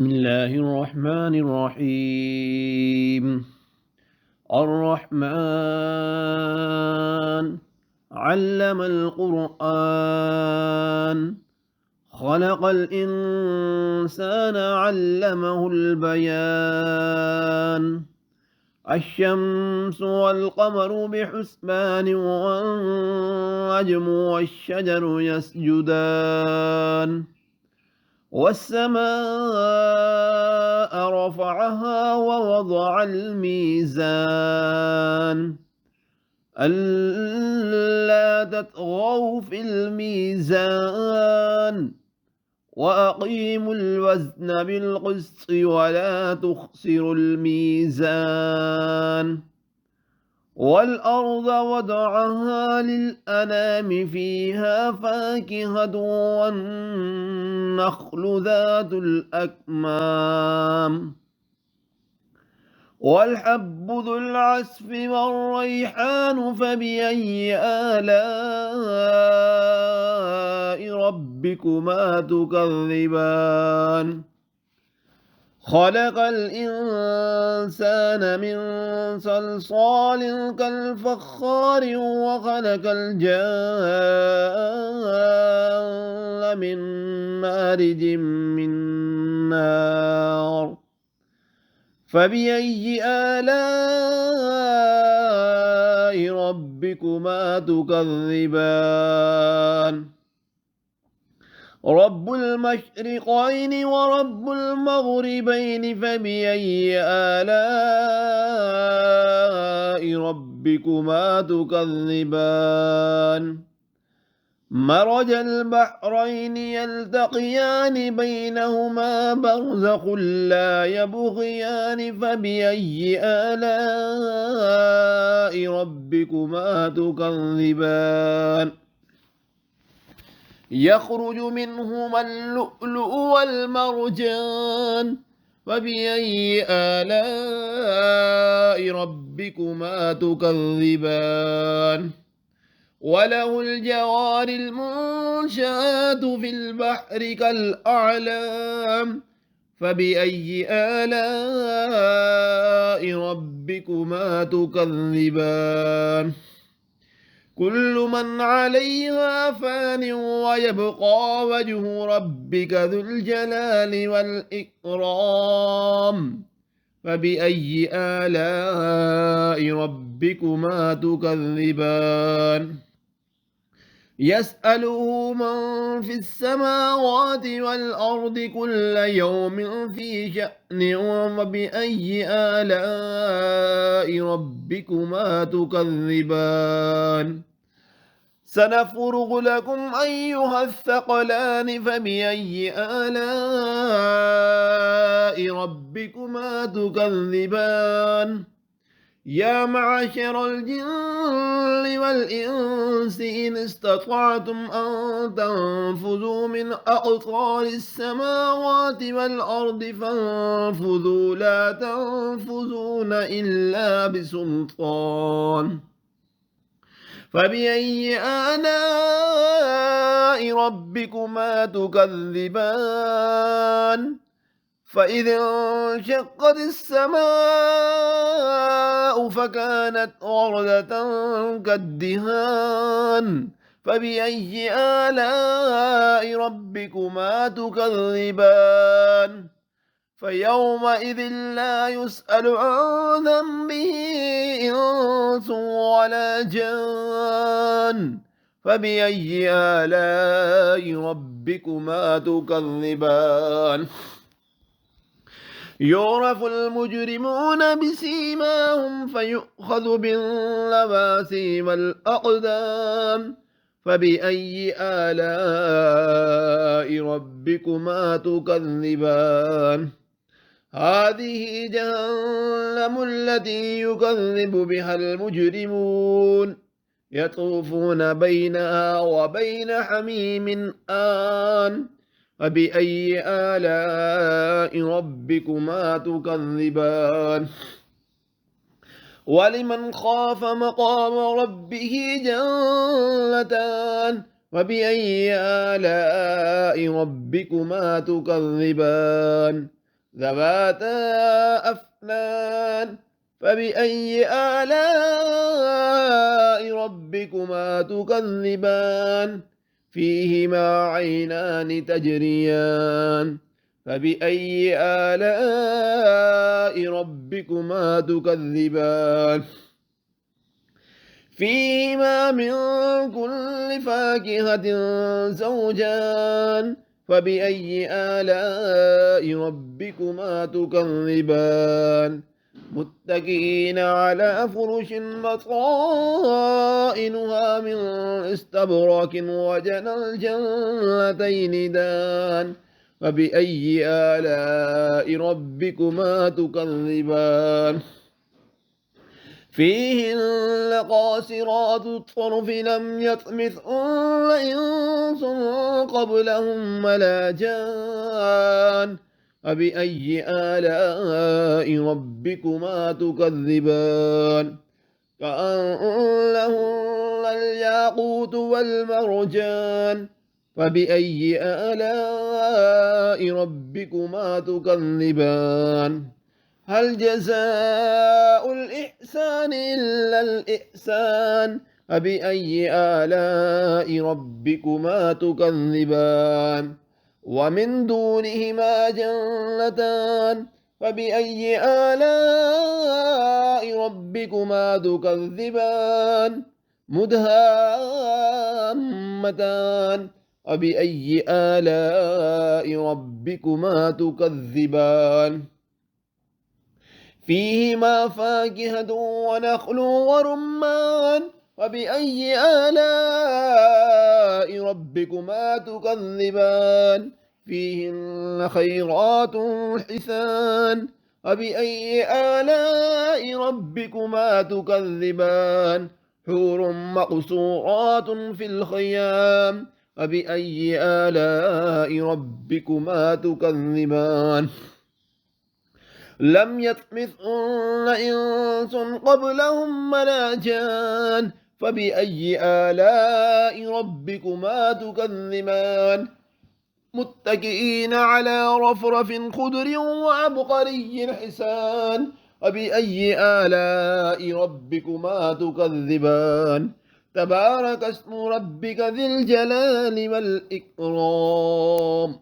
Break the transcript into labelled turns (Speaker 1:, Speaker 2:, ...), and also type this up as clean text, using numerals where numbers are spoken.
Speaker 1: بسم الله الرحمن الرحيم. الرحمن علم القرآن، خلق الإنسان علمه البيان. الشمس والقمر بحسبان، والنجم والشجر يسجدان، والسماء رفعها ووضع الميزان ألا تطغوا في الميزان، وأقيموا الوزن بالقسط ولا تخسروا الميزان. والأرض وضعها للأنام، فيها فاكهة والنخل ذات الأكمام، والحب ذو العصف والريحان. فبأي آلاء ربكما تكذبان؟ خلق الإنسان من صلصال كالفخار، وخلق الجان من مارج من نار. فبأي آلاء ربكما تكذبان؟ رب المشرقين ورب المغربين، فبأي آلاء ربكما تكذبان؟ مرج البحرين يلتقيان، بينهما برزخ لا يبغيان. فبأي آلاء ربكما تكذبان؟ يخرج منهما اللؤلؤ والمرجان. فبأي آلاء ربكما تكذبان؟ وله الجوار المنشآت في البحر كالأعلام. فبأي آلاء ربكما تكذبان؟ كل من عليها فان، ويبقى وجه ربك ذو الجلال والإكرام. فبأي آلاء ربكما تكذبان؟ يسأله من في السماوات والأرض كل يوم في شأن. وبأي آلاء ربكما تكذبان؟ سنفرغ لكم أيها الثقلان. فبأي آلاء ربكما تكذبان؟ يا معشر الجن والإنس إن استطعتم أن تنفذوا من أقطار السماوات والأرض فانفذوا، لا تنفذون إلا بسلطان. فبأي آلاء ربكما تكذبان؟ فإذا انشقت السماء فكانت وردة كالدهان. فبأي آلاء ربكما تكذبان؟ فيومئذ لا يسأل عن ذنبه إنس ولا جان. فبأي آلاء ربكما تكذبان؟ يعرف المجرمون بسيماهم، فيؤخذ بالنواسي والأقدام. فبأي آلاء ربكما تكذبان؟ هذه جهنم التي يكذب بها المجرمون، يطوفون بينها وبين حميم آن. فبأي آلاء ربكما تكذبان؟ ولمن خاف مقام ربه جنتان. فبأي آلاء ربكما تكذبان؟ ذواتا أفنان فبأي آلاء ربكما تكذبان فيهما عينان تجريان فبأي آلاء ربكما تكذبان فيهما من كل فاكهة زوجان فبأي آلاء ربكما تكذبان متكئين على فرش بطائنها من استبرق وجنى الجنتين دان فبأي آلاء ربكما تكذبان فيهن قاصرات الطرف لم يطمثهن إنس قبلهم ولا جان فبأي آلاء ربكما تكذبان كأنهن الياقوت والمرجان فبأي آلاء ربكما تكذبان هل جزاء الإحسان إلا الإحسان فبأي آلاء ربكما تكذبان ومن دونهما جنتان فبأي آلاء ربكما تكذبان مدهامتان فبأي آلاء ربكما تكذبان فيهما فاكهة ونخل ورمان فبأي آلاء ربكما تكذبان فيهن خيرات حسان فبأي آلاء ربكما تكذبان حور مقصورات في الخيام فبأي آلاء ربكما تكذبان لم يطمثهن إنس قبلهم ولا جان فبأي آلاء ربكما تكذبان متكئين على رفرف خضر وعبقري حسان فبأي آلاء ربكما تكذبان تبارك اسم ربك ذي الجلال والإكرام